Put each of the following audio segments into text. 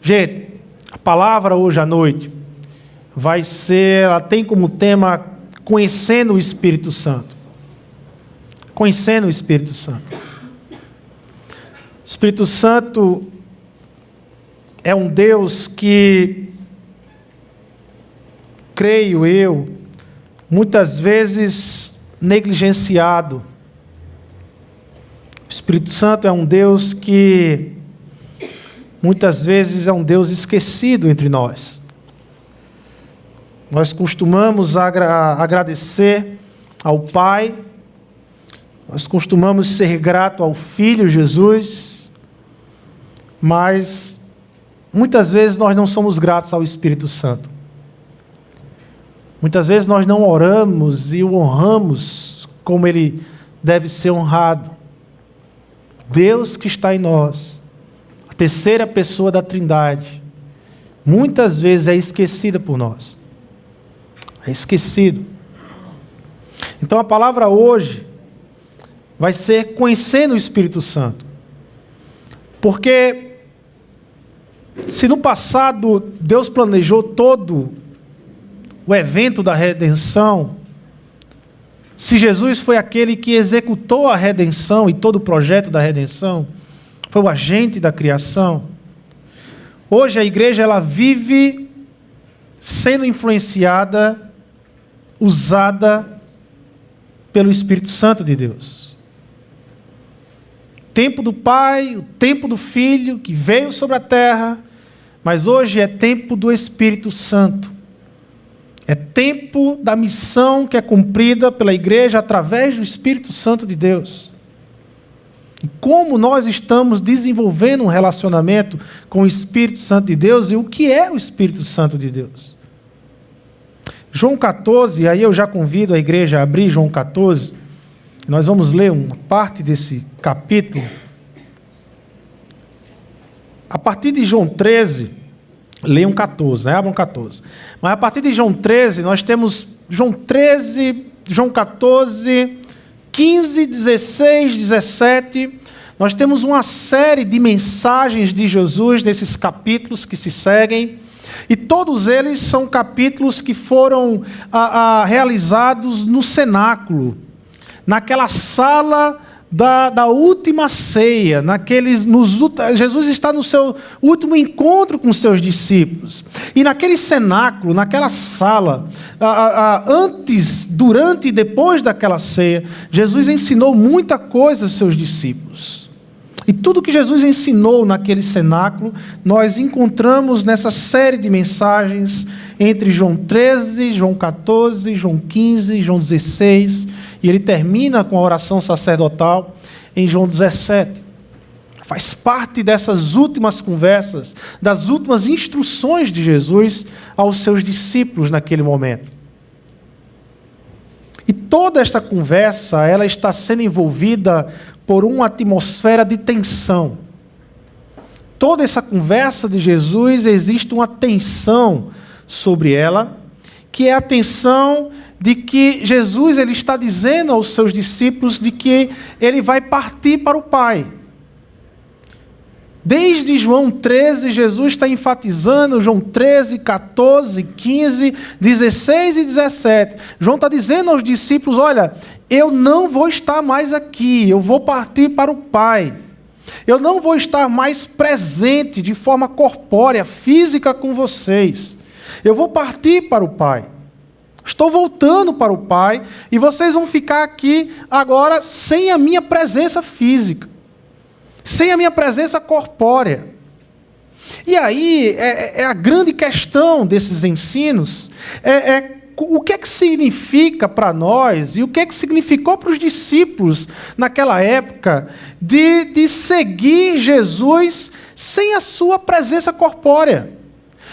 Gente, a palavra hoje à noite ela tem como tema conhecendo o Espírito Santo. Conhecendo o Espírito Santo. O Espírito Santo é um Deus que, creio eu, muitas vezes negligenciado. O Espírito Santo é um Deus que muitas vezes é um Deus esquecido entre nós. Nós costumamos agradecer ao Pai, nós costumamos ser grato ao Filho Jesus, mas muitas vezes nós não somos gratos ao Espírito Santo. Muitas vezes nós não oramos e o honramos como ele deve ser honrado. Deus que está em nós, a terceira pessoa da Trindade, muitas vezes é esquecida por nós. É esquecido. Então a palavra hoje vai ser conhecendo o Espírito Santo. Porque se no passado Deus planejou todo o evento da redenção, se Jesus foi aquele que executou a redenção e todo o projeto da redenção, foi o agente da criação, hoje a igreja ela vive sendo influenciada, usada pelo Espírito Santo de Deus. Tempo do Pai, o tempo do Filho, que veio sobre a terra, mas hoje é tempo do Espírito Santo. É tempo da missão que é cumprida pela igreja através do Espírito Santo de Deus. E como nós estamos desenvolvendo um relacionamento com o Espírito Santo de Deus e o que é o Espírito Santo de Deus. João 14, aí eu já convido a igreja a abrir João 14, nós vamos ler uma parte desse capítulo. A partir de João 13, leiam 14, né? Abram 14. Mas a partir de João 13, nós temos João 13, João 14, 15, 16, 17. Nós temos uma série de mensagens de Jesus nesses capítulos que se seguem. E todos eles são capítulos que foram realizados no cenáculo, naquela sala da última ceia, Jesus está no seu último encontro com os seus discípulos. E naquele cenáculo, naquela sala, antes, durante e depois daquela ceia, Jesus ensinou muita coisa aos seus discípulos. E tudo que Jesus ensinou naquele cenáculo, nós encontramos nessa série de mensagens entre João 13, João 14, João 15, João 16, e ele termina com a oração sacerdotal em João 17. Faz parte dessas últimas conversas, das últimas instruções de Jesus aos seus discípulos naquele momento. E toda esta conversa, ela está sendo envolvida por uma atmosfera de tensão. Toda essa conversa de Jesus, existe uma tensão sobre ela, que é a tensão de que Jesus ele está dizendo aos seus discípulos de que ele vai partir para o Pai. Desde João 13, Jesus está enfatizando João 13, 14, 15, 16 e 17. João está dizendo aos discípulos, olha, eu não vou estar mais aqui, eu vou partir para o Pai. Eu não vou estar mais presente de forma corpórea, física com vocês. Eu vou partir para o Pai. Estou voltando para o Pai e vocês vão ficar aqui agora sem a minha presença física, sem a minha presença corpórea. E aí é a grande questão desses ensinos, o que é que significa para nós e o que é que significou para os discípulos naquela época de seguir Jesus sem a sua presença corpórea,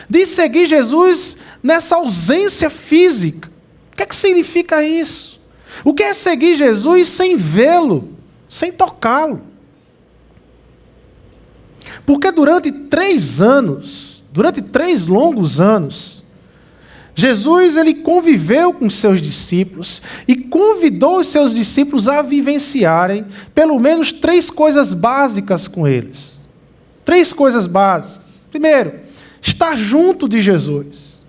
de seguir Jesus nessa ausência física. O que é que significa isso? O que é seguir Jesus sem vê-lo, sem tocá-lo? Porque durante 3 longos anos, Jesus ele conviveu com seus discípulos e convidou os seus discípulos a vivenciarem pelo menos 3 coisas básicas com eles. 3 coisas básicas. Primeiro, estar junto de Jesus.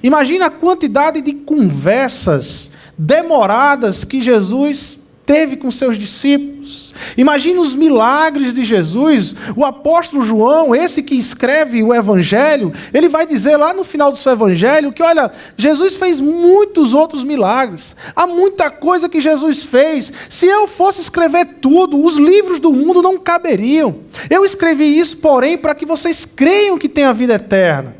Imagina a quantidade de conversas demoradas que Jesus teve com seus discípulos. Imagina os milagres de Jesus. O apóstolo João, esse que escreve o Evangelho, ele vai dizer lá no final do seu Evangelho que, olha, Jesus fez muitos outros milagres. Há muita coisa que Jesus fez. Se eu fosse escrever tudo, os livros do mundo não caberiam. Eu escrevi isso, porém, para que vocês creiam que tem a vida eterna.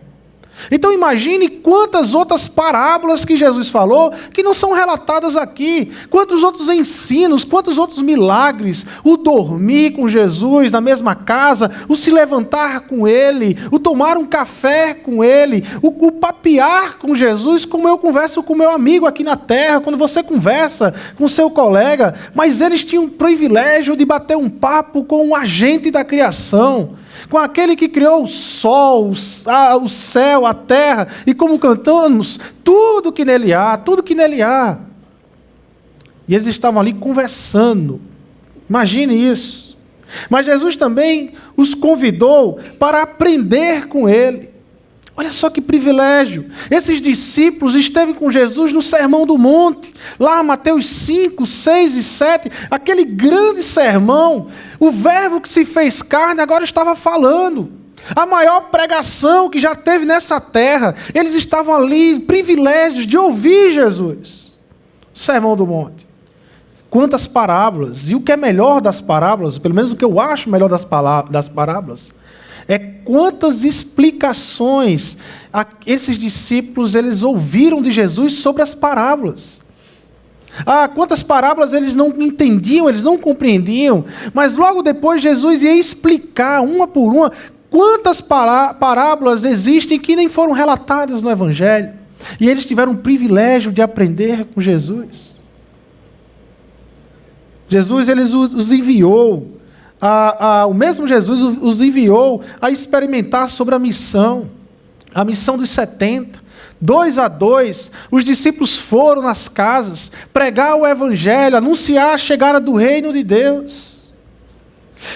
Então imagine quantas outras parábolas que Jesus falou que não são relatadas aqui. Quantos outros ensinos, quantos outros milagres. O dormir com Jesus na mesma casa, o se levantar com Ele, o tomar um café com Ele, o papear com Jesus, como eu converso com meu amigo aqui na terra, quando você conversa com seu colega. Mas eles tinham o privilégio de bater um papo com um agente da criação, com aquele que criou o sol, o céu, a terra, e como cantamos, tudo que nele há, tudo que nele há. E eles estavam ali conversando. Imagine isso. Mas Jesus também os convidou para aprender com ele. Olha só que privilégio. Esses discípulos esteve com Jesus no Sermão do Monte, lá Mateus 5, 6 e 7, aquele grande sermão. O verbo que se fez carne agora estava falando. A maior pregação que já teve nessa terra. Eles estavam ali, privilégios de ouvir Jesus. Sermão do Monte. Quantas parábolas. E o que é melhor das parábolas, pelo menos o que eu acho melhor das parábolas, é quantas explicações esses discípulos eles ouviram de Jesus sobre as parábolas. Quantas parábolas eles não entendiam, eles não compreendiam, mas logo depois Jesus ia explicar, uma por uma, quantas parábolas existem que nem foram relatadas no Evangelho. E eles tiveram o privilégio de aprender com Jesus. Jesus eles os enviou. O mesmo Jesus os enviou a experimentar sobre a missão dos 70. 2 a 2, os discípulos foram nas casas pregar o Evangelho, anunciar a chegada do reino de Deus.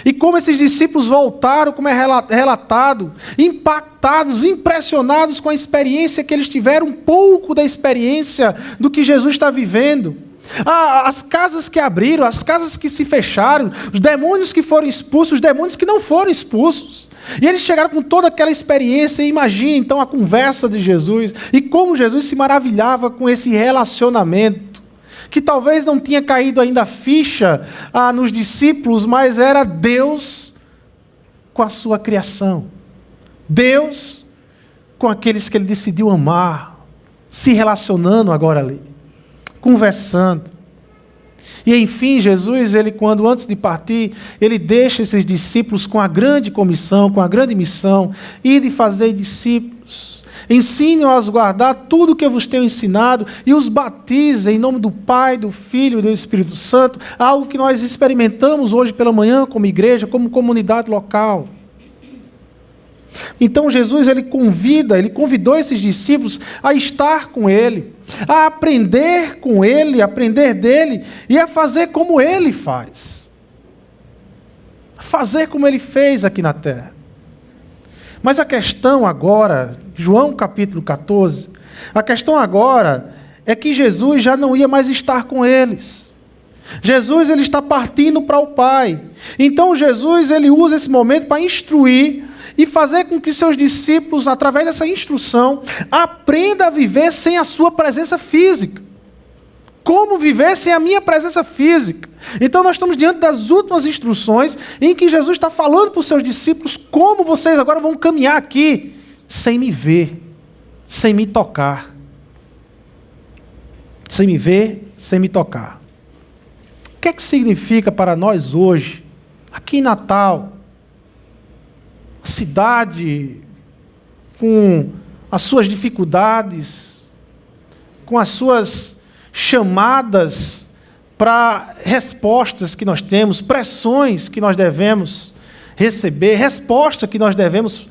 E como esses discípulos voltaram, como é relatado, impactados, impressionados com a experiência que eles tiveram, um pouco da experiência do que Jesus está vivendo. As casas que abriram, as casas que se fecharam, os demônios que foram expulsos, os demônios que não foram expulsos. E eles chegaram com toda aquela experiência, e imagine então a conversa de Jesus, e como Jesus se maravilhava com esse relacionamento, que talvez não tinha caído ainda a ficha nos discípulos, mas era Deus com a sua criação. Deus com aqueles que ele decidiu amar, se relacionando agora ali. Conversando. E enfim, Jesus, quando antes de partir, ele deixa esses discípulos com a grande comissão, com a grande missão, e de fazer discípulos. Ensine-os a guardar tudo o que eu vos tenho ensinado e os batize em nome do Pai, do Filho e do Espírito Santo, algo que nós experimentamos hoje pela manhã como igreja, como comunidade local. Então Jesus ele convidou esses discípulos a estar com ele, a aprender com ele, a aprender dele e a fazer como ele faz. Fazer como ele fez aqui na terra. Mas a questão agora, João capítulo 14, a questão agora é que Jesus já não ia mais estar com eles. Jesus ele está partindo para o Pai. Então Jesus ele usa esse momento para instruir e fazer com que seus discípulos, através dessa instrução, aprendam a viver sem a sua presença física. Como viver sem a minha presença física? Então nós estamos diante das últimas instruções em que Jesus está falando para os seus discípulos como vocês agora vão caminhar aqui sem me ver, sem me tocar. Sem me ver, sem me tocar. O que é que significa para nós hoje, aqui em Natal, cidade com as suas dificuldades, com as suas chamadas para respostas que nós temos, pressões que nós devemos receber, resposta que nós devemos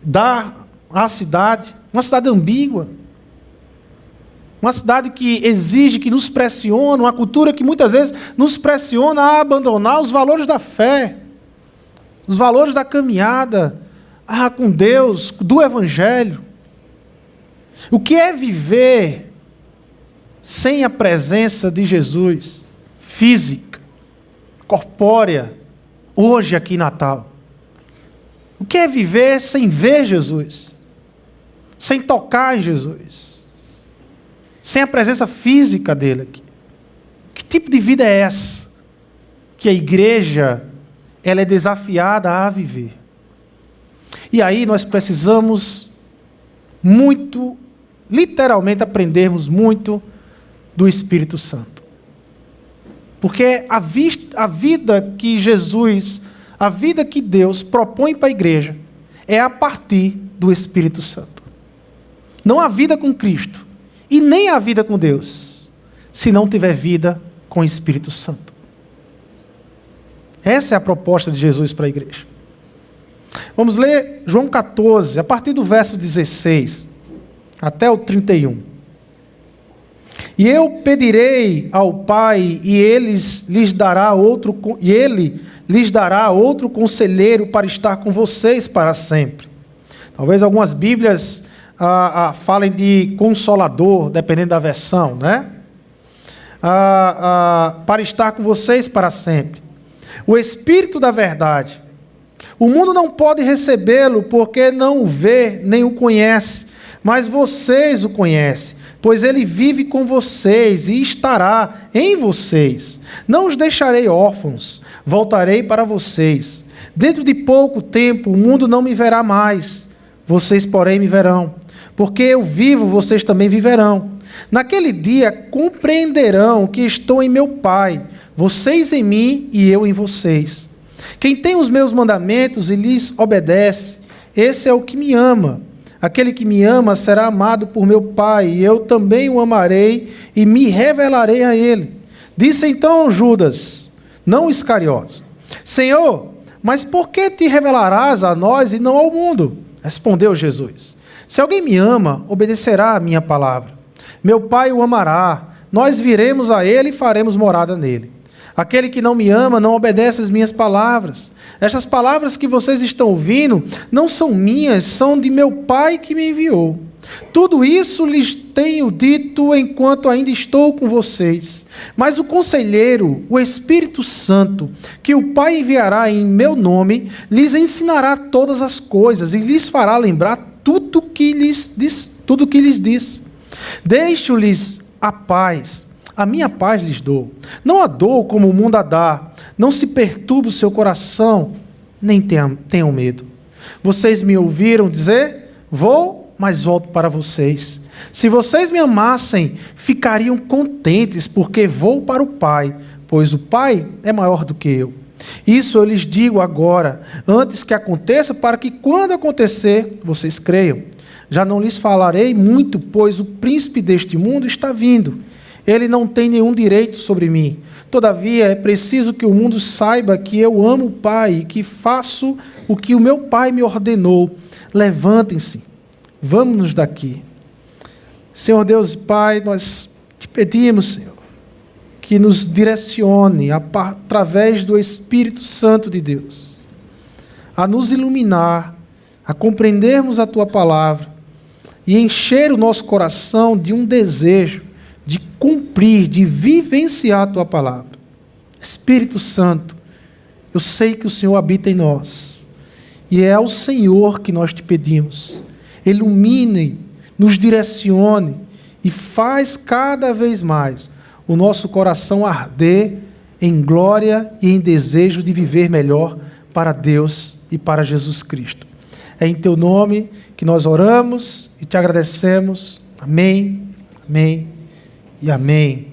dar à cidade, uma cidade ambígua, uma cidade que exige, que nos pressiona, uma cultura que muitas vezes nos pressiona a abandonar os valores da fé, os valores da caminhada com Deus, do Evangelho. O que é viver sem a presença de Jesus, física, corpórea, hoje aqui em Natal? O que é viver sem ver Jesus, sem tocar em Jesus, sem a presença física dele aqui? Que tipo de vida é essa que a igreja ela é desafiada a viver? E aí nós precisamos muito, literalmente aprendermos muito do Espírito Santo. Porque a vida que Jesus, a vida que Deus propõe para a igreja é a partir do Espírito Santo. Não há vida com Cristo e nem há vida com Deus se não tiver vida com o Espírito Santo. Essa é a proposta de Jesus para a igreja. Vamos ler João 14, a partir do verso 16 até o 31. E eu pedirei ao Pai, e ele lhes dará outro conselheiro para estar com vocês para sempre. Talvez algumas Bíblias falem de consolador, dependendo da versão, né? Para estar com vocês para sempre. O Espírito da verdade. O mundo não pode recebê-lo porque não o vê nem o conhece, mas vocês o conhecem, pois ele vive com vocês e estará em vocês. Não os deixarei órfãos, voltarei para vocês. Dentro de pouco tempo o mundo não me verá mais, vocês porém me verão. Porque eu vivo, vocês também viverão. Naquele dia compreenderão que estou em meu Pai, vocês em mim e eu em vocês. Quem tem os meus mandamentos e lhes obedece, esse é o que me ama. Aquele que me ama será amado por meu Pai, e eu também o amarei e me revelarei a ele. Disse então Judas, não Iscariotes: Senhor, mas por que te revelarás a nós e não ao mundo? Respondeu Jesus: Se alguém me ama, obedecerá a minha palavra. Meu Pai o amará, nós viremos a ele e faremos morada nele. Aquele que não me ama não obedece às minhas palavras. Estas palavras que vocês estão ouvindo não são minhas, são de meu Pai que me enviou. Tudo isso lhes tenho dito enquanto ainda estou com vocês. Mas o Conselheiro, o Espírito Santo, que o Pai enviará em meu nome, lhes ensinará todas as coisas e lhes fará lembrar tudo que lhes disse. Deixo-lhes a paz. A minha paz lhes dou. Não a dou como o mundo a dá. Não se perturbe o seu coração, nem tenham medo. Vocês me ouviram dizer: vou, mas volto para vocês. Se vocês me amassem, ficariam contentes, porque vou para o Pai, pois o Pai é maior do que eu. Isso eu lhes digo agora, antes que aconteça, para que quando acontecer, vocês creiam. Já não lhes falarei muito, pois o príncipe deste mundo está vindo. Ele não tem nenhum direito sobre mim. Todavia, é preciso que o mundo saiba que eu amo o Pai e que faço o que o meu Pai me ordenou. Levantem-se, vamos-nos daqui. Senhor Deus e Pai, nós te pedimos, Senhor, que nos direcione através do Espírito Santo de Deus, a nos iluminar, a compreendermos a Tua Palavra e encher o nosso coração de um desejo de cumprir, de vivenciar a Tua Palavra. Espírito Santo, eu sei que o Senhor habita em nós, e é ao Senhor que nós te pedimos. Ilumine, nos direcione, e faz cada vez mais o nosso coração arder em glória e em desejo de viver melhor para Deus e para Jesus Cristo. É em Teu nome que nós oramos e te agradecemos. Amém, amém e amém.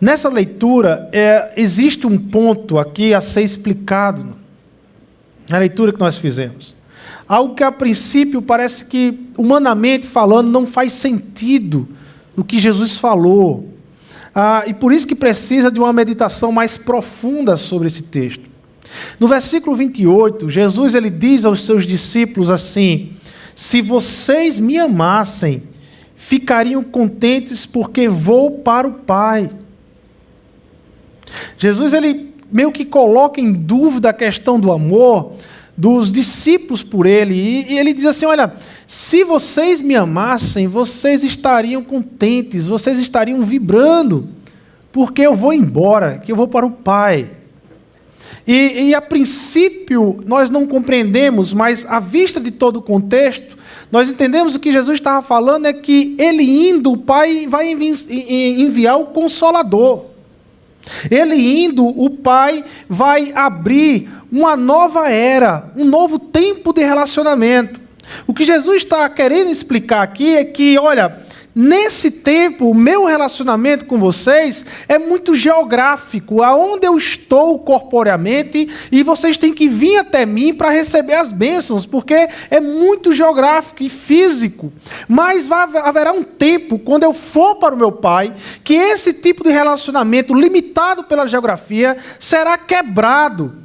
Nessa leitura, existe um ponto aqui a ser explicado na leitura que nós fizemos. Algo que a princípio parece que, humanamente falando, não faz sentido no que Jesus falou. E por isso que precisa de uma meditação mais profunda sobre esse texto. No versículo 28, Jesus ele diz aos seus discípulos assim: se vocês me amassem, ficariam contentes porque vou para o Pai. Jesus ele meio que coloca em dúvida a questão do amor dos discípulos por ele. E ele diz assim, olha, se vocês me amassem, vocês estariam contentes, vocês estariam vibrando, porque eu vou embora, que eu vou para o Pai. E a princípio nós não compreendemos, mas à vista de todo o contexto, nós entendemos o que Jesus estava falando é que ele indo, o Pai vai enviar o Consolador. Ele indo, o Pai vai abrir uma nova era, um novo tempo de relacionamento. O que Jesus está querendo explicar aqui é que, olha, nesse tempo, o meu relacionamento com vocês é muito geográfico, aonde eu estou corporeamente, e vocês têm que vir até mim para receber as bênçãos, porque é muito geográfico e físico. Mas haverá um tempo, quando eu for para o meu Pai, que esse tipo de relacionamento, limitado pela geografia, será quebrado.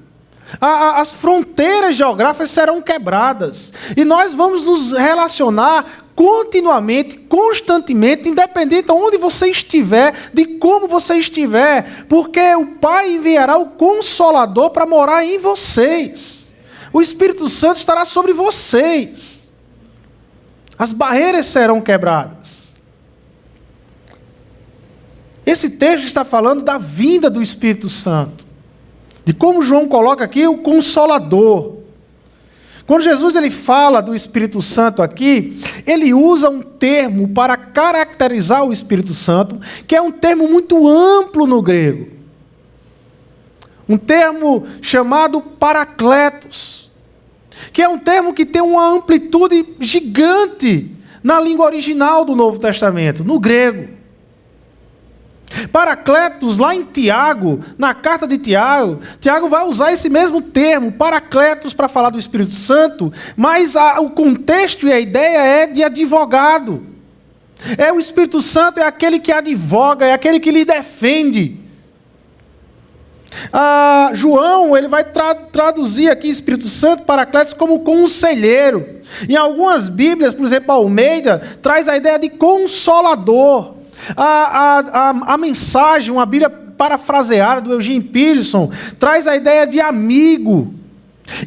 As fronteiras geográficas serão quebradas. E nós vamos nos relacionar continuamente, constantemente, independente de onde você estiver, de como você estiver, porque o Pai enviará o Consolador para morar em vocês. O Espírito Santo estará sobre vocês. As barreiras serão quebradas. Esse texto está falando da vinda do Espírito Santo, de como João coloca aqui o Consolador. Quando Jesus ele fala do Espírito Santo aqui, ele usa um termo para caracterizar o Espírito Santo, que é um termo muito amplo no grego. Um termo chamado Paracletos, que é um termo que tem uma amplitude gigante na língua original do Novo Testamento, no grego. Paracletos, lá em Tiago, na carta de Tiago, Tiago vai usar esse mesmo termo, Paracletos, para falar do Espírito Santo, mas o contexto e a ideia é de advogado. O Espírito Santo é aquele que advoga, é aquele que lhe defende. João ele vai traduzir aqui Espírito Santo, Paracletos, como conselheiro. Em algumas Bíblias, por exemplo, a Almeida, traz a ideia de consolador. A mensagem, uma Bíblia parafraseada do Eugene Peterson, traz a ideia de amigo.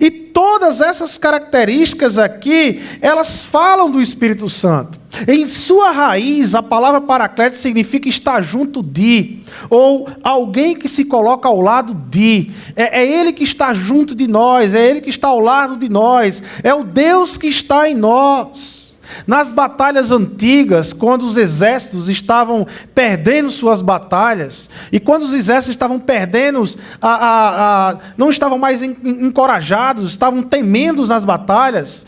E todas essas características aqui, elas falam do Espírito Santo. Em sua raiz, a palavra Paracletos significa estar junto de, ou alguém que se coloca ao lado de. É Ele que está junto de nós, é Ele que está ao lado de nós, é o Deus que está em nós. Nas batalhas antigas, quando os exércitos estavam perdendo suas batalhas, e quando os exércitos estavam perdendo, não estavam mais encorajados, estavam temendo nas batalhas,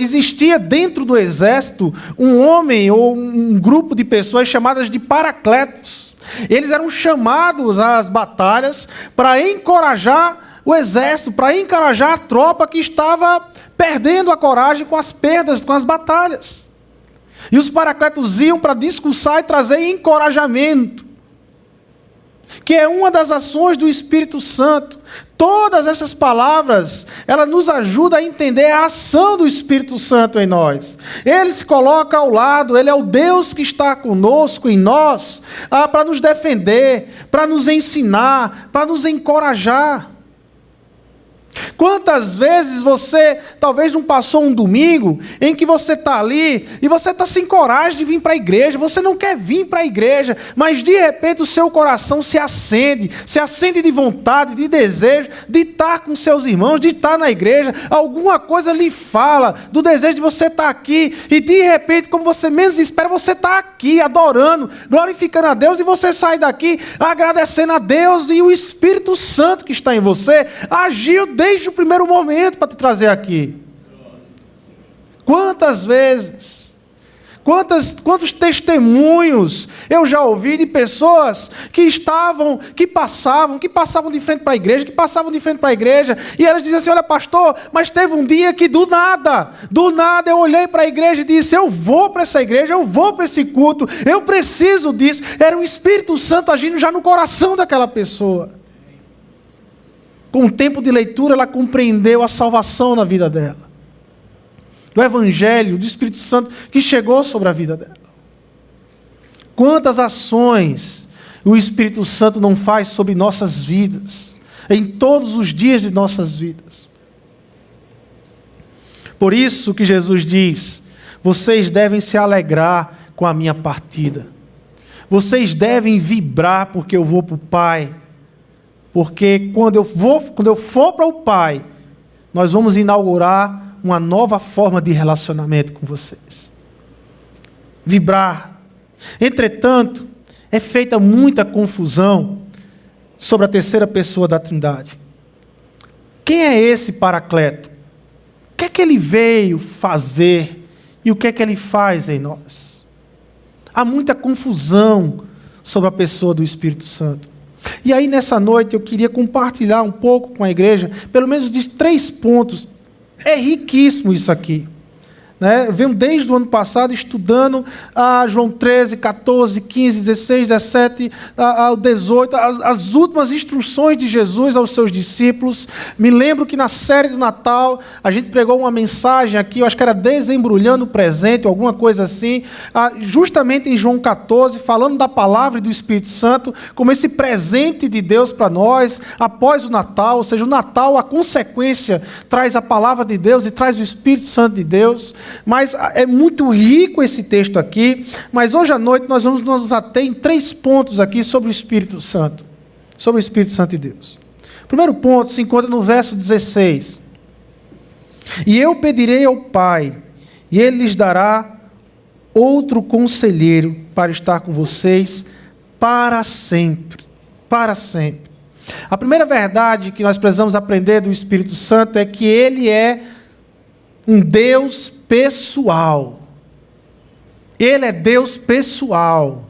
existia dentro do exército um homem ou um grupo de pessoas chamadas de paracletos. Eles eram chamados às batalhas para encorajar o exército, para encorajar a tropa que estava perdendo a coragem com as perdas, com as batalhas. E os paracletos iam para discursar e trazer encorajamento, que é uma das ações do Espírito Santo. Todas essas palavras, elas nos ajudam a entender a ação do Espírito Santo em nós. Ele se coloca ao lado, Ele é o Deus que está conosco, em nós, para nos defender, para nos ensinar, para nos encorajar. Quantas vezes você talvez não passou um domingo em que você está ali e você está sem coragem de vir para a igreja, você não quer vir para a igreja, mas de repente o seu coração se acende de vontade, de desejo de estar com seus irmãos, de estar na igreja, alguma coisa lhe fala do desejo de você estar aqui, e de repente, como você menos espera, você está aqui adorando, glorificando a Deus, e você sai daqui agradecendo a Deus, e o Espírito Santo que está em você agiu desde o primeiro momento para te trazer aqui. Quantas vezes, quantos testemunhos eu já ouvi de pessoas que passavam de frente para a igreja, e elas diziam assim: olha, pastor, mas teve um dia que do nada eu olhei para a igreja e disse: eu vou para essa igreja, eu vou para esse culto, eu preciso disso. Era o Espírito Santo agindo já no coração daquela pessoa. Com o tempo de leitura, ela compreendeu a salvação na vida dela. Do Evangelho, do Espírito Santo que chegou sobre a vida dela. Quantas ações o Espírito Santo não faz sobre nossas vidas. em todos os dias de nossas vidas. Por isso que Jesus diz: vocês devem se alegrar com a minha partida. Vocês devem vibrar porque eu vou para o Pai. Porque quando eu for para o Pai, nós vamos inaugurar uma nova forma de relacionamento com vocês. Vibrar. Entretanto, é feita muita confusão sobre a terceira pessoa da Trindade. Quem é esse Paracleto? O que é que ele veio fazer e o que é que ele faz em nós? Há muita confusão sobre a pessoa do Espírito Santo. E aí, nessa noite, eu queria compartilhar um pouco com a igreja, pelo menos de 3 pontos. É riquíssimo isso aqui. Eu venho desde o ano passado estudando João 13, 14, 15, 16, 17, 18, as últimas instruções de Jesus aos seus discípulos. Me lembro que na série do Natal, a gente pregou uma mensagem aqui, eu acho que era desembrulhando o presente, alguma coisa assim, justamente em João 14, falando da palavra e do Espírito Santo, como esse presente de Deus para nós, após o Natal, ou seja, o Natal, a consequência, traz a palavra de Deus e traz o Espírito Santo de Deus. Mas é muito rico esse texto aqui, mas hoje à noite nós vamos nos ater em 3 pontos aqui sobre o Espírito Santo, sobre o Espírito Santo de Deus. O primeiro ponto se encontra no verso 16. E eu pedirei ao Pai, e Ele lhes dará outro conselheiro para estar com vocês para sempre. Para sempre. A primeira verdade que nós precisamos aprender do Espírito Santo é que Ele é um Deus pessoal. Ele é Deus pessoal.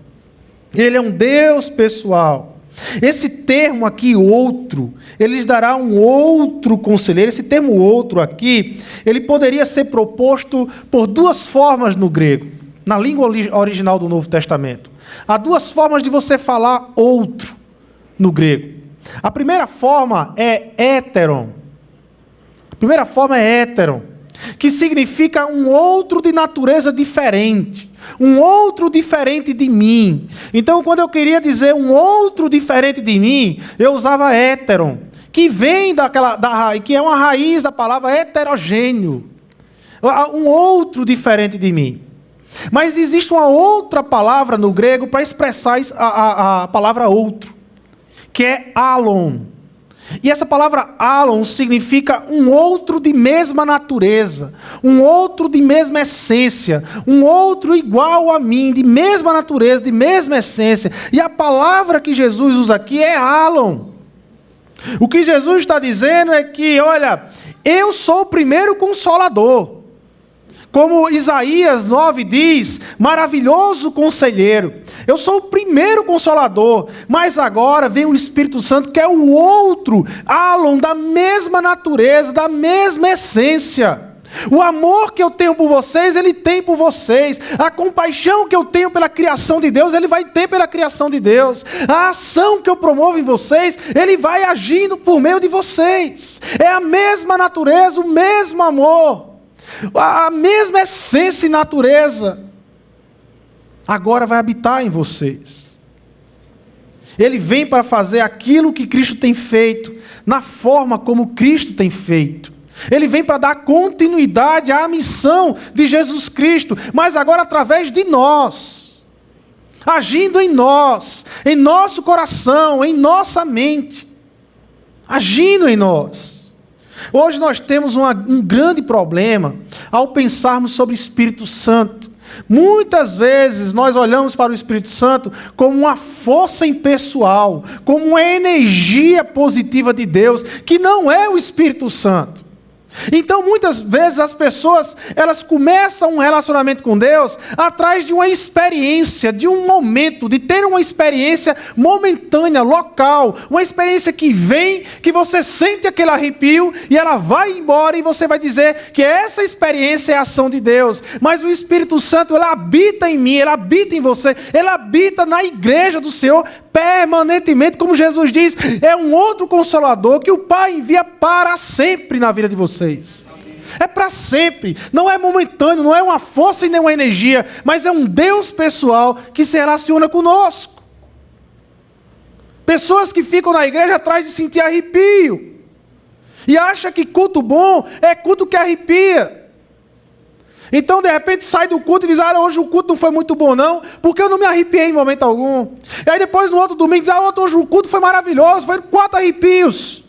Ele é um Deus pessoal. Esse termo aqui, outro, ele lhes dará um outro conselheiro. Esse termo outro aqui, ele poderia ser proposto por 2 formas no grego, na língua original do Novo Testamento. Há 2 formas de você falar outro no grego. A primeira forma é héteron. A primeira forma é héteron, que significa um outro de natureza diferente, um outro diferente de mim. Então, quando eu queria dizer um outro diferente de mim, eu usava héteron, que vem que é uma raiz da palavra heterogêneo, um outro diferente de mim. Mas existe uma outra palavra no grego para expressar a palavra outro, que é alon. E essa palavra alon significa um outro de mesma natureza, um outro de mesma essência, um outro igual a mim, de mesma natureza, de mesma essência. E a palavra que Jesus usa aqui é alon. O que Jesus está dizendo é que, olha, eu sou o primeiro consolador. Como Isaías 9 diz, maravilhoso conselheiro. Eu sou o primeiro consolador, mas agora vem o Espírito Santo, que é o outro, alon, da mesma natureza, da mesma essência. O amor que eu tenho por vocês, Ele tem por vocês. A compaixão que eu tenho pela criação de Deus, Ele vai ter pela criação de Deus. A ação que eu promovo em vocês, Ele vai agindo por meio de vocês. É a mesma natureza, o mesmo amor, a mesma essência e natureza agora vai habitar em vocês. Ele vem para fazer aquilo que Cristo tem feito, na forma como Cristo tem feito. Ele vem para dar continuidade à missão de Jesus Cristo, mas agora através de nós, agindo em nós, em nosso coração, em nossa mente, agindo em nós. Hoje nós temos um grande problema ao pensarmos sobre o Espírito Santo. Muitas vezes nós olhamos para o Espírito Santo como uma força impessoal, como uma energia positiva de Deus, que não é o Espírito Santo. Então, muitas vezes as pessoas, elas começam um relacionamento com Deus atrás de uma experiência, de um momento, de ter uma experiência momentânea, local, uma experiência que vem, que você sente aquele arrepio e ela vai embora e você vai dizer que essa experiência é a ação de Deus. Mas o Espírito Santo, ele habita em mim, ele habita em você, ele habita na igreja do Senhor permanentemente, como Jesus diz, é um outro consolador que o Pai envia para sempre na vida de vocês. É para sempre, não é momentâneo, não é uma força e nem uma energia, mas é um Deus pessoal que se relaciona conosco. Pessoas que ficam na igreja atrás de sentir arrepio. E acham que culto bom é culto que arrepia. Então, de repente, sai do culto e diz, hoje o culto não foi muito bom não, porque eu não me arrepiei em momento algum. E aí depois, no outro domingo, diz, hoje o culto foi maravilhoso, foi 4 arrepios.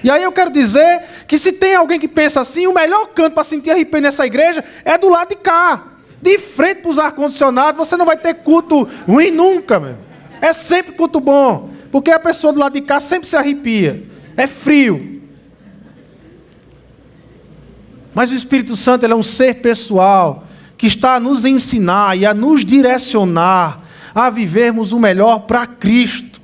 E aí eu quero dizer que se tem alguém que pensa assim, o melhor canto para sentir arrepio nessa igreja é do lado de cá. De frente para os ar-condicionados, você não vai ter culto ruim nunca, meu. É sempre culto bom, porque a pessoa do lado de cá sempre se arrepia. É frio. Mas o Espírito Santo, ele é um ser pessoal que está a nos ensinar e a nos direcionar a vivermos o melhor para Cristo.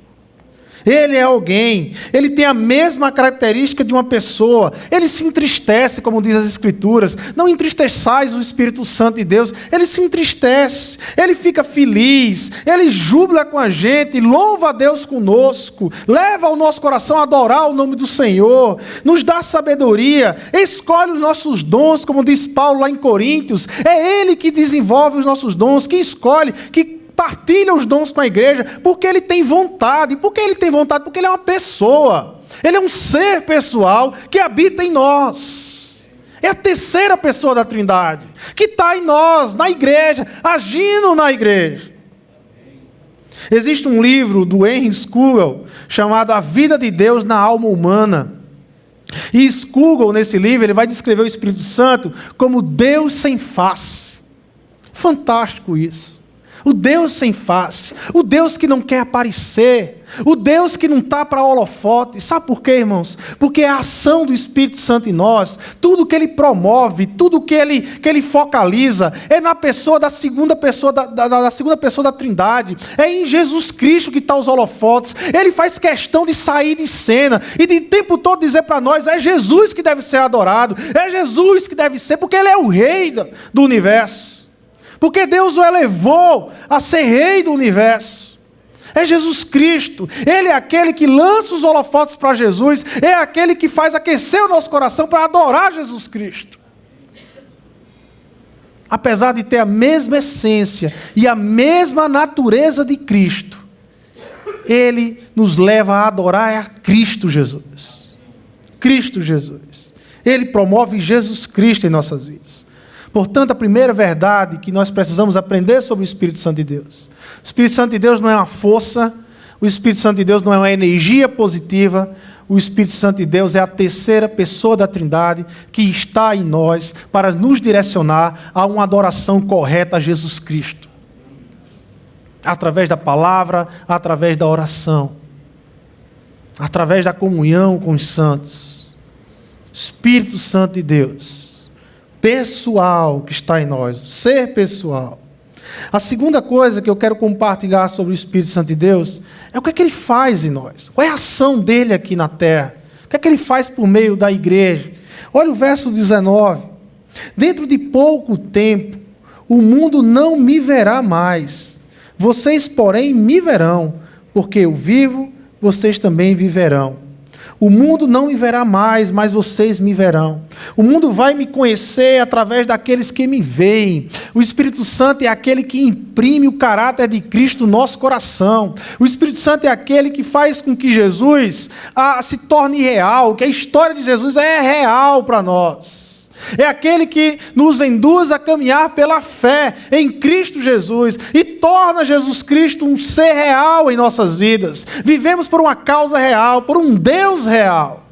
Ele é alguém, ele tem a mesma característica de uma pessoa, ele se entristece, como diz as Escrituras, não entristeçais o Espírito Santo de Deus, ele se entristece, ele fica feliz, ele jubila com a gente, louva a Deus conosco, leva o nosso coração a adorar o nome do Senhor, nos dá sabedoria, escolhe os nossos dons, como diz Paulo lá em Coríntios, é ele que desenvolve os nossos dons, que escolhe, que partilha os dons com a igreja, porque ele tem vontade. Por que ele tem vontade? Porque ele é uma pessoa. Ele é um ser pessoal que habita em nós. É a terceira pessoa da Trindade, que está em nós, na igreja, agindo na igreja. Existe um livro do Henry Scougal, chamado A Vida de Deus na Alma Humana. E Scougal, nesse livro, ele vai descrever o Espírito Santo como Deus sem face. Fantástico isso. O Deus sem face, o Deus que não quer aparecer, o Deus que não está para holofote. Sabe por quê, irmãos? Porque a ação do Espírito Santo em nós, tudo que ele promove, tudo que ele focaliza, é na pessoa da segunda pessoa da segunda pessoa da Trindade. É em Jesus Cristo que estão os holofotes. Ele faz questão de sair de cena e de tempo todo dizer para nós, é Jesus que deve ser adorado, é Jesus que deve ser, porque ele é o rei do universo. Porque Deus o elevou a ser rei do universo. É Jesus Cristo. Ele é aquele que lança os holofotes para Jesus. É aquele que faz aquecer o nosso coração para adorar Jesus Cristo. Apesar de ter a mesma essência e a mesma natureza de Cristo, ele nos leva a adorar a Cristo Jesus. Cristo Jesus. Ele promove Jesus Cristo em nossas vidas. Portanto, a primeira verdade que nós precisamos aprender sobre o Espírito Santo de Deus. O Espírito Santo de Deus não é uma força, o Espírito Santo de Deus não é uma energia positiva, o Espírito Santo de Deus é a terceira pessoa da Trindade que está em nós para nos direcionar a uma adoração correta a Jesus Cristo. Através da palavra, através da oração, através da comunhão com os santos. Espírito Santo de Deus. Pessoal que está em nós, ser pessoal. A segunda coisa que eu quero compartilhar sobre o Espírito Santo de Deus é o que é que ele faz em nós. Qual é a ação dele aqui na terra? O que é que ele faz por meio da igreja? Olha o verso 19. Dentro de pouco tempo, o mundo não me verá mais. Vocês, porém, me verão, porque eu vivo, vocês também viverão. O mundo não me verá mais, mas vocês me verão. O mundo vai me conhecer através daqueles que me veem. O Espírito Santo é aquele que imprime o caráter de Cristo no nosso coração. O Espírito Santo é aquele que faz com que Jesus se torne real, que a história de Jesus é real para nós. É aquele que nos induz a caminhar pela fé em Cristo Jesus e torna Jesus Cristo um ser real em nossas vidas. Vivemos por uma causa real, por um Deus real.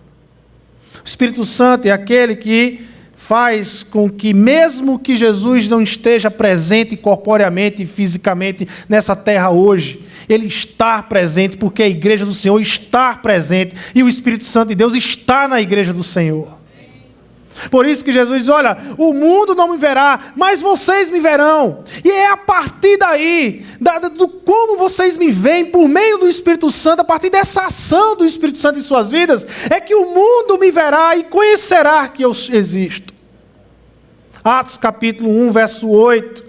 O Espírito Santo é aquele que faz com que, mesmo que Jesus não esteja presente corporeamente e fisicamente nessa terra hoje, ele está presente, porque a igreja do Senhor está presente e o Espírito Santo de Deus está na igreja do Senhor. Por isso que Jesus diz, olha, o mundo não me verá, mas vocês me verão. E é a partir daí, do como vocês me veem por meio do Espírito Santo, a partir dessa ação do Espírito Santo em suas vidas, é que o mundo me verá e conhecerá que eu existo. Atos capítulo 1, verso 8.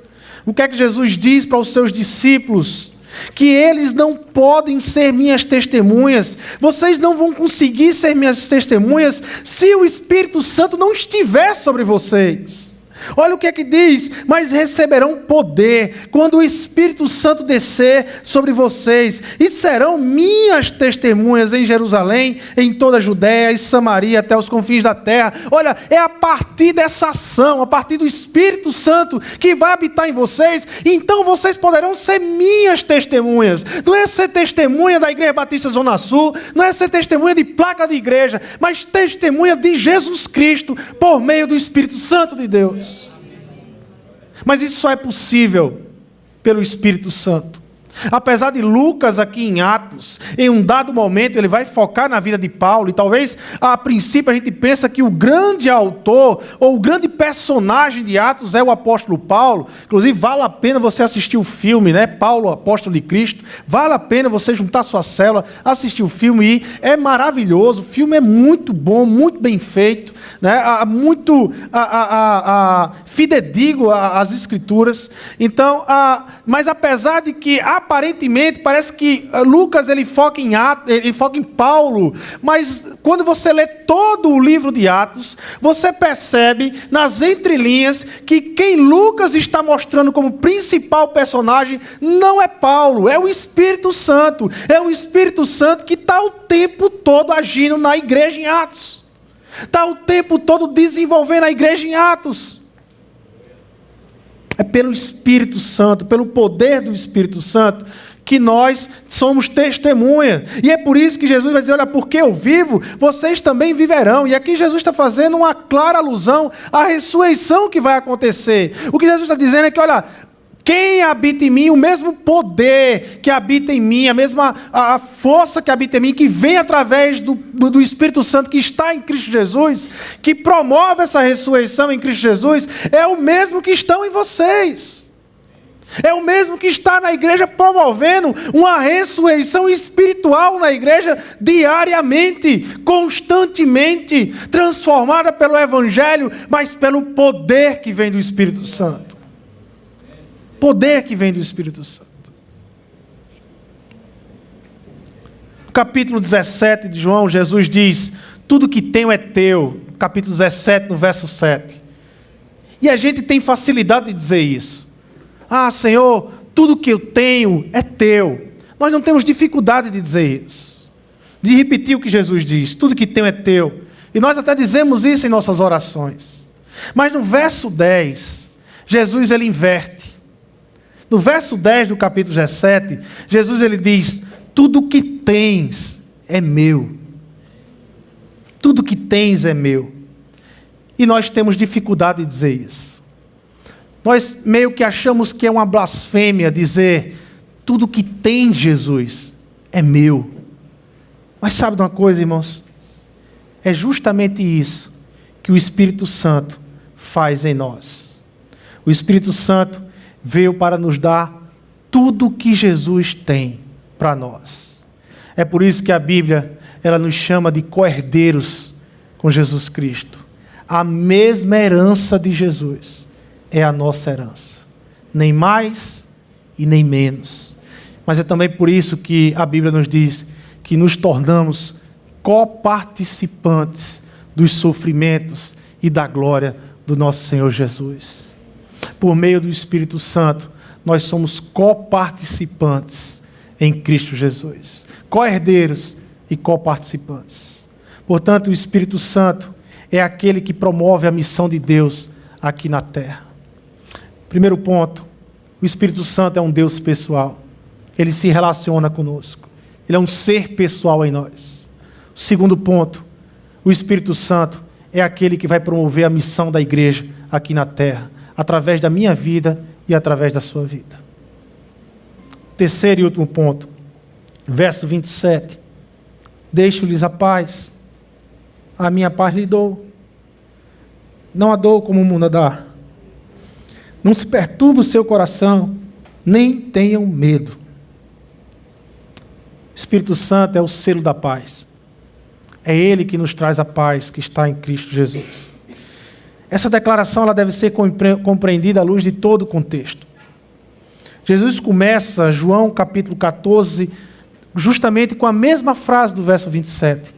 O que é que Jesus diz para os seus discípulos? Que eles não podem ser minhas testemunhas. Vocês não vão conseguir ser minhas testemunhas se o Espírito Santo não estiver sobre vocês. Olha o que é que diz: mas receberão poder quando o Espírito Santo descer sobre vocês, e serão minhas testemunhas em Jerusalém, em toda a Judéia e Samaria, até os confins da terra. Olha, é a partir dessa ação, a partir do Espírito Santo que vai habitar em vocês, então vocês poderão ser minhas testemunhas. Não é ser testemunha da Igreja Batista Zona Sul, não é ser testemunha de placa de igreja, mas testemunha de Jesus Cristo por meio do Espírito Santo de Deus. Mas isso só é possível pelo Espírito Santo. Apesar de Lucas aqui em Atos, em um dado momento ele vai focar na vida de Paulo, e talvez a princípio a gente pensa que o grande autor ou o grande personagem de Atos é o apóstolo Paulo. Inclusive vale a pena você assistir o filme, né? Paulo, apóstolo de Cristo. Vale a pena você juntar sua célula, assistir o filme, e é maravilhoso. O filme é muito bom, muito bem feito, né? Muito fidedigno às escrituras. Então, mas apesar de que aparentemente parece que Lucas ele foca em Paulo, mas quando você lê todo o livro de Atos, você percebe nas entrelinhas que quem Lucas está mostrando como principal personagem não é Paulo, é o Espírito Santo. É o Espírito Santo que está o tempo todo agindo na igreja em Atos, está o tempo todo desenvolvendo a igreja em Atos. É pelo Espírito Santo, pelo poder do Espírito Santo, que nós somos testemunha. E é por isso que Jesus vai dizer: olha, porque eu vivo, vocês também viverão. E aqui Jesus está fazendo uma clara alusão à ressurreição que vai acontecer. O que Jesus está dizendo é que, olha, quem habita em mim, o mesmo poder que habita em mim, a mesma a força que habita em mim, que vem através do Espírito Santo que está em Cristo Jesus, que promove essa ressurreição em Cristo Jesus, é o mesmo que estão em vocês. É o mesmo que está na igreja promovendo uma ressurreição espiritual na igreja diariamente, constantemente, transformada pelo Evangelho, mas pelo poder que vem do Espírito Santo. Poder que vem do Espírito Santo. No capítulo 17 de João, Jesus diz: tudo que tenho é teu. Capítulo 17, no verso 7. E a gente tem facilidade de dizer isso. Ah, Senhor, tudo que eu tenho é teu. Nós não temos dificuldade de dizer isso, de repetir o que Jesus diz: tudo que tenho é teu. E nós até dizemos isso em nossas orações. Mas no verso 10, Jesus ele inverte. No verso 10 do capítulo 17, Jesus ele diz: tudo que tens é meu. Tudo que tens é meu. E nós temos dificuldade de dizer isso. Nós meio que achamos que é uma blasfêmia dizer: tudo que tem, Jesus, é meu. Mas sabe de uma coisa, irmãos? É justamente isso que o Espírito Santo faz em nós. O Espírito Santo veio para nos dar tudo que Jesus tem para nós. É por isso que a Bíblia ela nos chama de co-herdeiros com Jesus Cristo. A mesma herança de Jesus é a nossa herança. Nem mais e nem menos. Mas é também por isso que a Bíblia nos diz que nos tornamos coparticipantes dos sofrimentos e da glória do nosso Senhor Jesus. Por meio do Espírito Santo, nós somos coparticipantes em Cristo Jesus. Co-herdeiros e coparticipantes. Portanto, o Espírito Santo é aquele que promove a missão de Deus aqui na terra. Primeiro ponto: o Espírito Santo é um Deus pessoal. Ele se relaciona conosco. Ele é um ser pessoal em nós. Segundo ponto: o Espírito Santo é aquele que vai promover a missão da igreja aqui na terra, através da minha vida e através da sua vida. Terceiro e último ponto, verso 27. Deixo-lhes a paz, a minha paz lhe dou. Não a dou como o mundo a dá. Não se perturbe o seu coração, nem tenham medo. O Espírito Santo é o selo da paz. É Ele que nos traz a paz que está em Cristo Jesus. Essa declaração ela deve ser compreendida à luz de todo o contexto. Jesus começa João capítulo 14 justamente com a mesma frase do verso 27.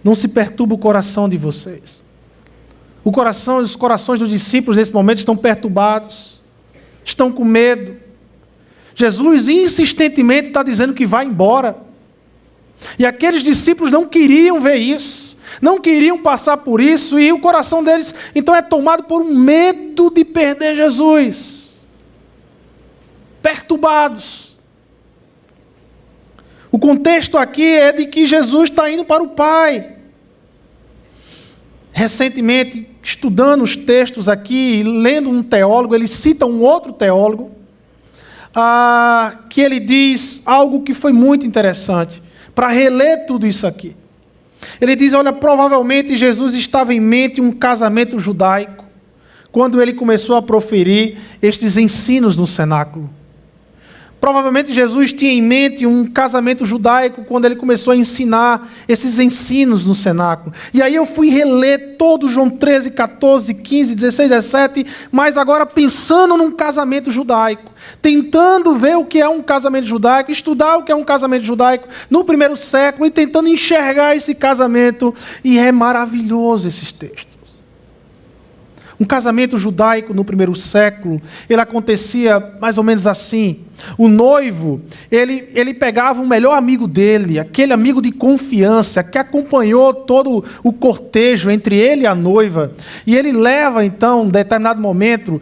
Não se perturbe o coração de vocês. Os corações dos discípulos nesse momento estão perturbados, estão com medo. Jesus insistentemente está dizendo que vai embora. E aqueles discípulos não queriam ver isso, não queriam passar por isso, e o coração deles então é tomado por um medo de perder Jesus. Perturbados. O contexto aqui é de que Jesus está indo para o Pai. Recentemente, estudando os textos aqui, lendo um teólogo, ele cita um outro teólogo, que ele diz algo que foi muito interessante, para reler tudo isso aqui. Ele diz, olha, provavelmente Jesus estava em mente um casamento judaico, quando ele começou a proferir estes ensinos no cenáculo. Provavelmente Jesus tinha em mente um casamento judaico quando ele começou a ensinar esses ensinos no cenáculo. E aí eu fui reler todo João 13, 14, 15, 16, 17, mas agora pensando num casamento judaico, tentando ver o que é um casamento judaico, estudar o que é um casamento judaico no primeiro século e tentando enxergar esse casamento. E é maravilhoso esses textos. Um casamento judaico no primeiro século, ele acontecia mais ou menos assim. O noivo, ele pegava o melhor amigo dele, aquele amigo de confiança, que acompanhou todo o cortejo entre ele e a noiva, e ele leva, então, em determinado momento,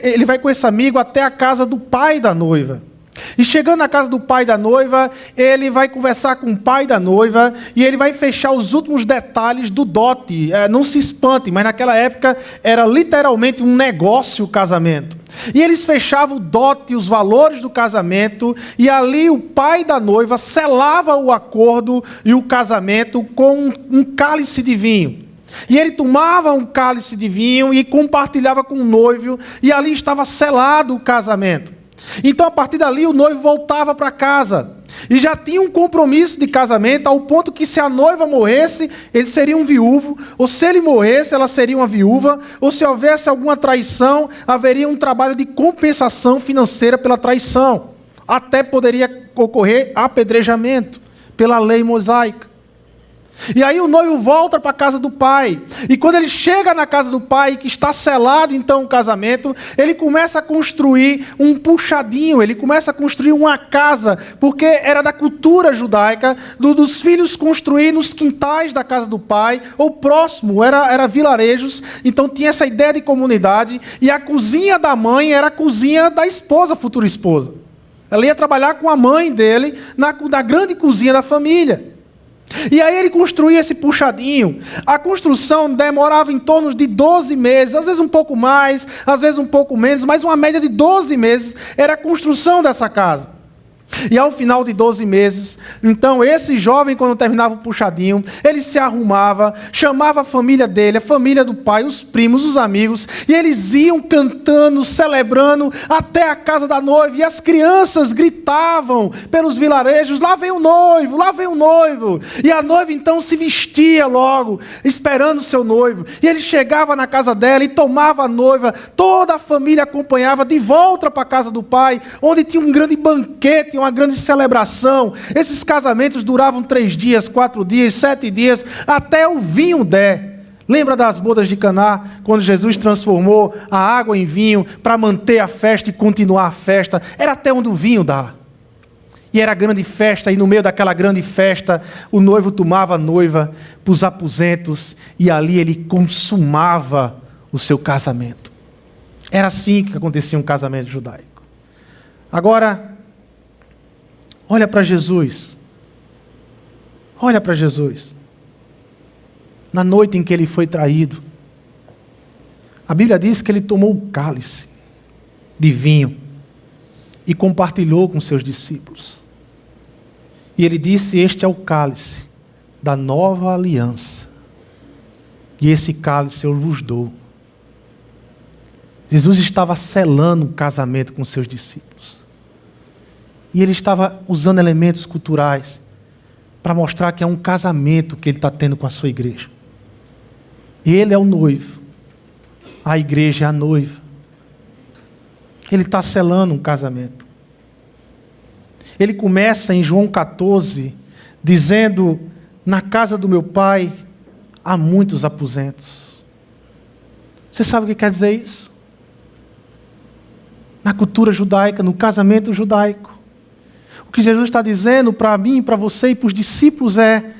ele vai com esse amigo até a casa do pai da noiva. E chegando na casa do pai da noiva, ele vai conversar com o pai da noiva e ele vai fechar os últimos detalhes do dote. Não se espante, mas naquela época era literalmente um negócio o casamento. E eles fechavam o dote, os valores do casamento, e ali o pai da noiva selava o acordo e o casamento com um cálice de vinho. E ele tomava um cálice de vinho e compartilhava com o noivo, e ali estava selado o casamento. Então, a partir dali, o noivo voltava para casa. E já tinha um compromisso de casamento, ao ponto que se a noiva morresse, ele seria um viúvo. Ou se ele morresse, ela seria uma viúva. Ou se houvesse alguma traição, haveria um trabalho de compensação financeira pela traição. Até poderia ocorrer apedrejamento pela lei mosaica. E aí o noivo volta para a casa do pai. E quando ele chega na casa do pai, que está selado então o casamento, ele começa a construir um puxadinho, ele começa a construir uma casa, porque era da cultura judaica, dos filhos construir nos quintais da casa do pai, ou próximo, era vilarejos, então tinha essa ideia de comunidade, e a cozinha da mãe era a cozinha da esposa, futura esposa. Ela ia trabalhar com a mãe dele na grande cozinha da família. E aí ele construía esse puxadinho. A construção demorava em torno de 12 meses, às vezes um pouco mais, às vezes um pouco menos, mas uma média de 12 meses era a construção dessa casa. E ao final de 12 meses, então esse jovem, quando terminava o puxadinho, ele se arrumava, chamava a família dele, a família do pai, os primos, os amigos, e eles iam cantando, celebrando até a casa da noiva, e as crianças gritavam pelos vilarejos, lá vem o noivo, lá vem o noivo. E a noiva então se vestia logo, esperando o seu noivo, e ele chegava na casa dela e tomava a noiva, toda a família acompanhava de volta para a casa do pai, onde tinha um grande banquete, uma grande celebração. Esses casamentos duravam 3 dias, 4 dias, 7 dias, até o vinho der. Lembra das bodas de Caná, quando Jesus transformou a água em vinho para manter a festa e continuar a festa? Era até onde o vinho dá. E era grande festa, e no meio daquela grande festa, o noivo tomava a noiva para os aposentos, e ali ele consumava o seu casamento. Era assim que acontecia um casamento judaico. Agora, olha para Jesus. Olha para Jesus. Na noite em que ele foi traído, a Bíblia diz que ele tomou o cálice de vinho e compartilhou com seus discípulos. E ele disse: este é o cálice da nova aliança. E esse cálice eu vos dou. Jesus estava selando um casamento com seus discípulos. E ele estava usando elementos culturais para mostrar que é um casamento que ele está tendo com a sua igreja. Ele é o noivo, a igreja é a noiva. Ele está selando um casamento. Ele começa em João 14, dizendo: na casa do meu pai há muitos aposentos. Você sabe o que quer dizer isso? Na cultura judaica, no casamento judaico, o que Jesus está dizendo para mim, para você e para os discípulos é: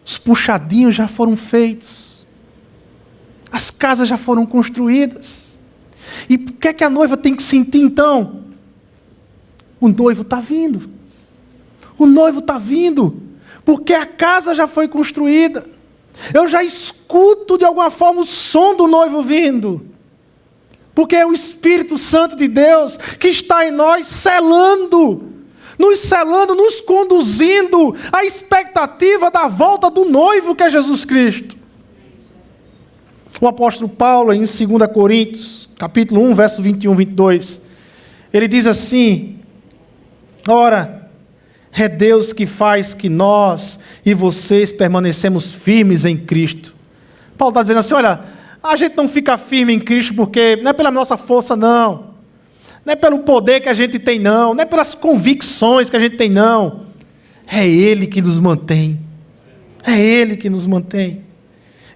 os puxadinhos já foram feitos, as casas já foram construídas. E o que é que a noiva tem que sentir então? O noivo está vindo. O noivo está vindo, porque a casa já foi construída. Eu já escuto de alguma forma o som do noivo vindo, porque é o Espírito Santo de Deus que está em nós, selando, nos conduzindo à expectativa da volta do noivo, que é Jesus Cristo. O apóstolo Paulo, em 2 Coríntios, capítulo 1, verso 21, 22, ele diz assim: ora, é Deus que faz que nós e vocês permanecemos firmes em Cristo. Paulo está dizendo assim: olha, a gente não fica firme em Cristo porque não é pela nossa força, não. Não é pelo poder que a gente tem, não. Não é pelas convicções que a gente tem, não. É Ele que nos mantém. É Ele que nos mantém.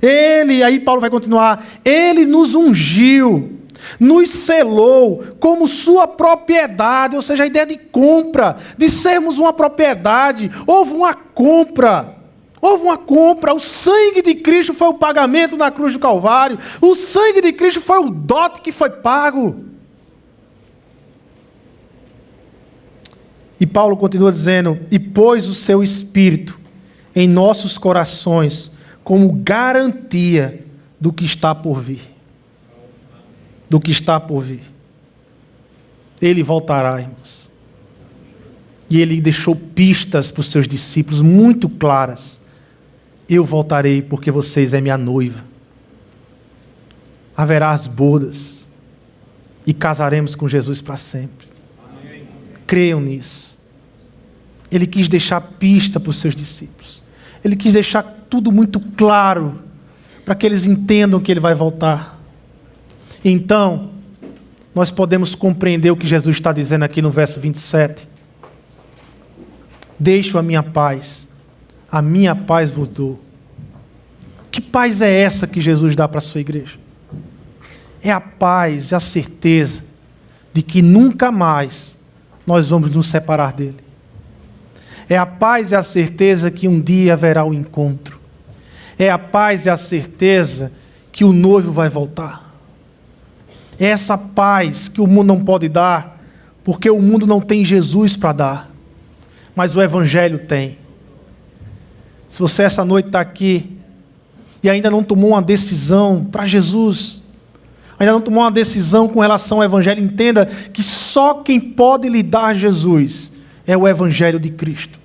Ele, aí Paulo vai continuar, Ele nos ungiu, nos selou como sua propriedade, ou seja, a ideia de compra, de sermos uma propriedade. Houve uma compra, o sangue de Cristo foi o pagamento na cruz do Calvário, o sangue de Cristo foi o dote que foi pago. E Paulo continua dizendo: e pôs o seu Espírito em nossos corações como garantia do que está por vir. Do que está por vir. Ele voltará, irmãos. E ele deixou pistas para os seus discípulos muito claras: eu voltarei porque vocês é minha noiva. Haverá as bodas e casaremos com Jesus para sempre. Amém. Creiam nisso. Ele quis deixar pista para os seus discípulos. Ele quis deixar tudo muito claro para que eles entendam que ele vai voltar. Então, nós podemos compreender o que Jesus está dizendo aqui no verso 27. Deixo a minha paz vos dou. Que paz é essa que Jesus dá para a sua igreja? É a paz, é a certeza de que nunca mais nós vamos nos separar dele. É a paz e a certeza que um dia haverá o encontro. É a paz e a certeza que o noivo vai voltar. É essa paz que o mundo não pode dar, porque o mundo não tem Jesus para dar, mas o Evangelho tem. Se você essa noite está aqui e ainda não tomou uma decisão para Jesus, ainda não tomou uma decisão com relação ao Evangelho, entenda que só quem pode lhe dar Jesus é o Evangelho de Cristo.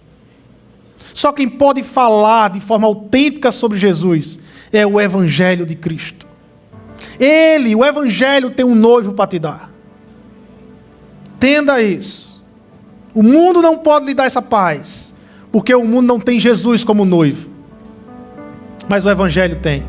Só quem pode falar de forma autêntica sobre Jesus é o Evangelho de Cristo. Ele, o Evangelho, tem um noivo para te dar. Entenda isso. O mundo não pode lhe dar essa paz, porque o mundo não tem Jesus como noivo. Mas o Evangelho tem.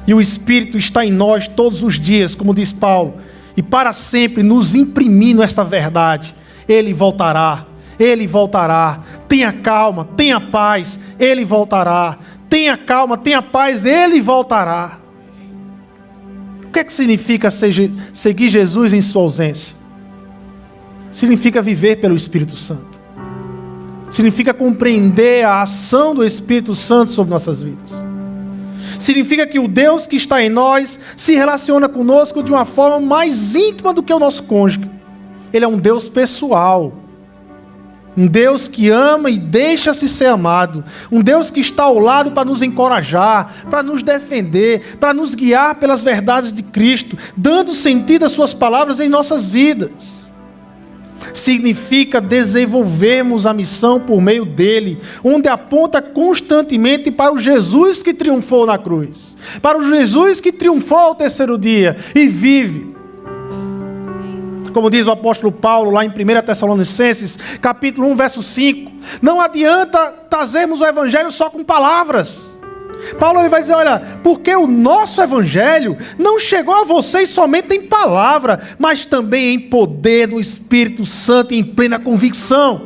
E o Espírito está em nós todos os dias, como diz Paulo, e para sempre nos imprimindo esta verdade. Ele voltará, Ele voltará. Tenha calma, tenha paz, Ele voltará. Tenha calma, tenha paz, Ele voltará. O que é que significa seguir Jesus em sua ausência? Significa viver pelo Espírito Santo. Significa compreender a ação do Espírito Santo sobre nossas vidas. Significa que o Deus que está em nós se relaciona conosco de uma forma mais íntima do que o nosso cônjuge. Ele é um Deus pessoal. Um Deus que ama e deixa-se ser amado. Um Deus que está ao lado para nos encorajar, para nos defender, para nos guiar pelas verdades de Cristo, dando sentido às suas palavras em nossas vidas. Significa desenvolvermos a missão por meio dele, onde aponta constantemente para o Jesus que triunfou na cruz, para o Jesus que triunfou ao terceiro dia e vive. Como diz o apóstolo Paulo lá em 1 Tessalonicenses, capítulo 1, verso 5, não adianta trazermos o evangelho só com palavras. Paulo ele vai dizer, olha, porque o nosso evangelho não chegou a vocês somente em palavra, mas também em poder do Espírito Santo e em plena convicção.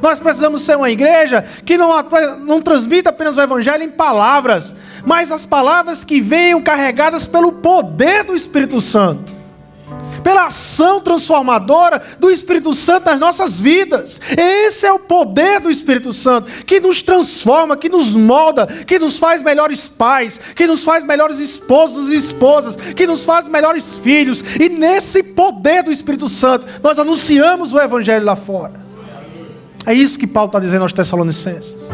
Nós precisamos ser uma igreja que não transmita apenas o Evangelho em palavras, mas as palavras que venham carregadas pelo poder do Espírito Santo, pela ação transformadora do Espírito Santo nas nossas vidas. Esse é o poder do Espírito Santo, que nos transforma, que nos molda, que nos faz melhores pais, que nos faz melhores esposos e esposas, que nos faz melhores filhos. E nesse poder do Espírito Santo, nós anunciamos o Evangelho lá fora. É isso que Paulo está dizendo aos Tessalonicenses.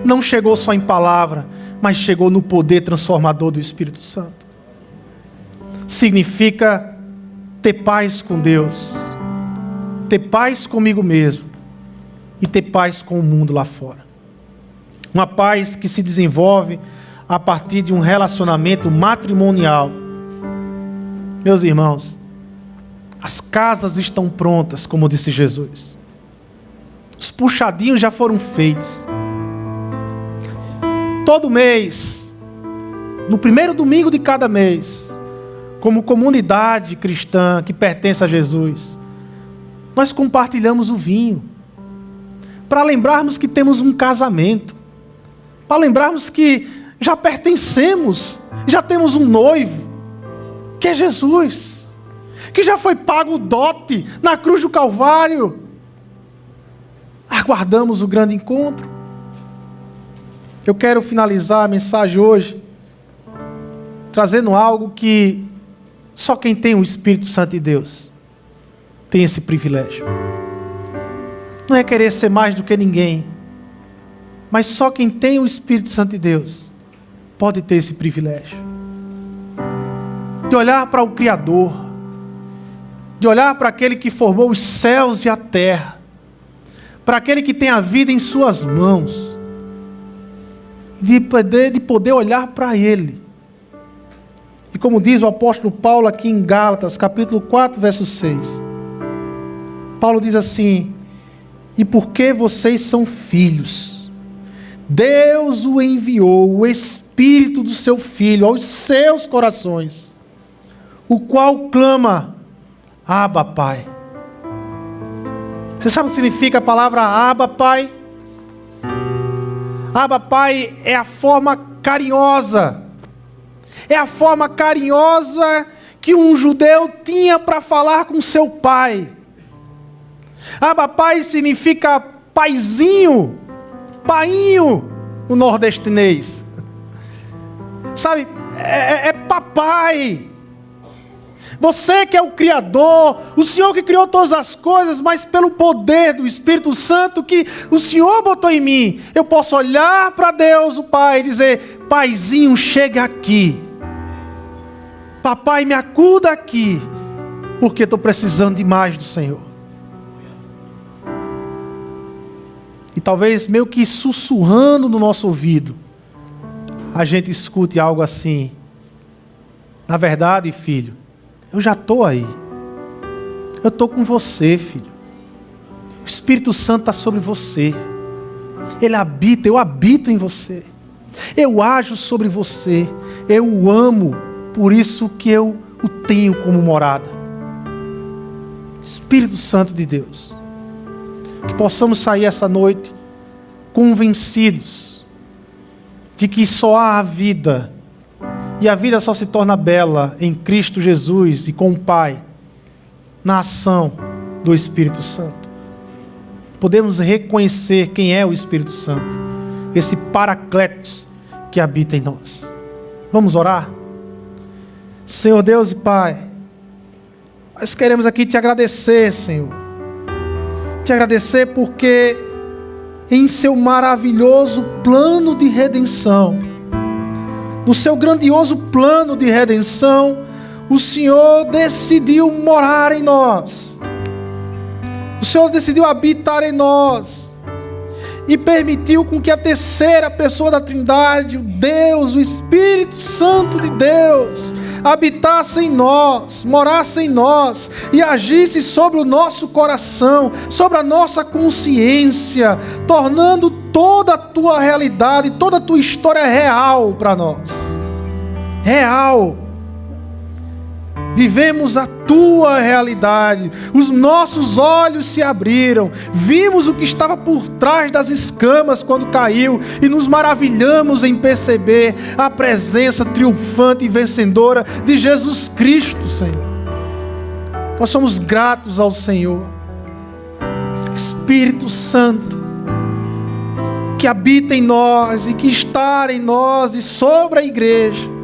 Não chegou só em palavra, mas chegou no poder transformador do Espírito Santo. Significa ter paz com Deus, ter paz comigo mesmo e ter paz com o mundo lá fora. Uma paz que se desenvolve a partir de um relacionamento matrimonial. Meus irmãos, as casas estão prontas, como disse Jesus. Os puxadinhos já foram feitos. Todo mês, no primeiro domingo de cada mês, como comunidade cristã que pertence a Jesus, nós compartilhamos o vinho, para lembrarmos que temos um casamento, para lembrarmos que já pertencemos, já temos um noivo, que é Jesus, que já foi pago o dote na cruz do Calvário. Aguardamos o grande encontro. Eu quero finalizar a mensagem hoje trazendo algo que só quem tem o Espírito Santo de Deus tem esse privilégio. Não é querer ser mais do que ninguém, mas só quem tem o Espírito Santo de Deus pode ter esse privilégio de olhar para o Criador, de olhar para aquele que formou os céus e a terra, para aquele que tem a vida em suas mãos, de poder olhar para Ele. E como diz o apóstolo Paulo aqui em Gálatas, capítulo 4, verso 6, Paulo diz assim: e porque vocês são filhos, Deus o enviou, o Espírito do seu Filho, aos seus corações, o qual clama: Abba, Pai. Você sabe o que significa a palavra Abba, Pai? Abba, Pai é a forma carinhosa. É a forma carinhosa que um judeu tinha para falar com seu pai. Abba, Pai significa paizinho, painho, no nordestinês. Sabe, é papai. Você que é o Criador, o Senhor que criou todas as coisas, mas pelo poder do Espírito Santo que o Senhor botou em mim, eu posso olhar para Deus, o Pai, e dizer: paizinho, chega aqui. Papai, me acuda aqui, porque estou precisando demais do Senhor. E talvez meio que sussurrando no nosso ouvido, a gente escute algo assim: na verdade, filho, eu já estou aí. Eu estou com você, filho. O Espírito Santo está sobre você. Ele habita, eu habito em você. Eu ajo sobre você. Eu o amo, por isso que eu o tenho como morada. Espírito Santo de Deus. Que possamos sair essa noite convencidos de que só há a vida. E a vida só se torna bela em Cristo Jesus e com o Pai, na ação do Espírito Santo. Podemos reconhecer quem é o Espírito Santo, esse Paracletos que habita em nós. Vamos orar? Senhor Deus e Pai, nós queremos aqui te agradecer, Senhor. Te agradecer porque em seu maravilhoso plano de redenção, no seu grandioso plano de redenção, o Senhor decidiu morar em nós. O Senhor decidiu habitar em nós. E permitiu com que a terceira pessoa da Trindade, o Deus, o Espírito Santo de Deus, habitasse em nós, morasse em nós e agisse sobre o nosso coração, sobre a nossa consciência, tornando toda a tua realidade, toda a tua história real para nós. Real. vivemos a tua realidade, os nossos olhos se abriram, vimos o que estava por trás das escamas quando caiu e nos maravilhamos em perceber a presença triunfante e vencedora de Jesus Cristo, Senhor. Nós somos gratos ao Senhor. Espírito Santo, que habita em nós e que está em nós e sobre a igreja,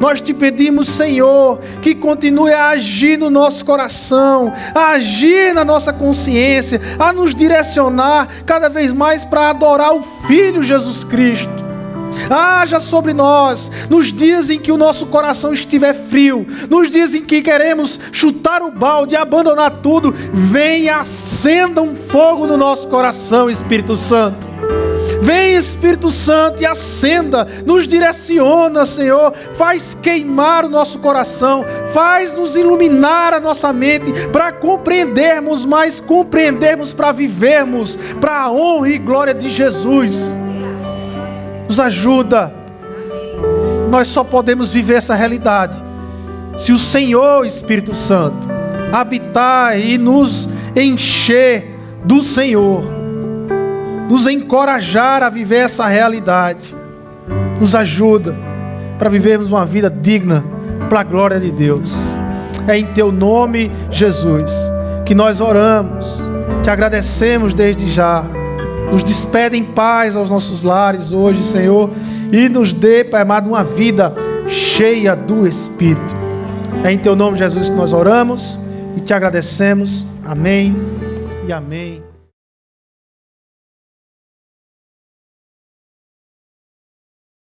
nós te pedimos, Senhor, que continue a agir no nosso coração, a agir na nossa consciência, a nos direcionar cada vez mais para adorar o Filho Jesus Cristo. Haja sobre nós, nos dias em que o nosso coração estiver frio, nos dias em que queremos chutar o balde e abandonar tudo, venha e acenda um fogo no nosso coração, Espírito Santo. Vem, Espírito Santo, e acenda, nos direciona, Senhor, faz queimar o nosso coração, faz nos iluminar a nossa mente, para compreendermos mais, compreendermos para vivermos, para a honra e glória de Jesus. Nos ajuda. Nós só podemos viver essa realidade se o Senhor, Espírito Santo, habitar e nos encher do Senhor, nos encorajar a viver essa realidade. Nos ajuda para vivermos uma vida digna para a glória de Deus. É em teu nome, Jesus, que nós oramos, te agradecemos desde já. Nos despede em paz aos nossos lares hoje, Senhor, e nos dê, Pai amado, uma vida cheia do Espírito. É em teu nome, Jesus, que nós oramos e te agradecemos. Amém e amém.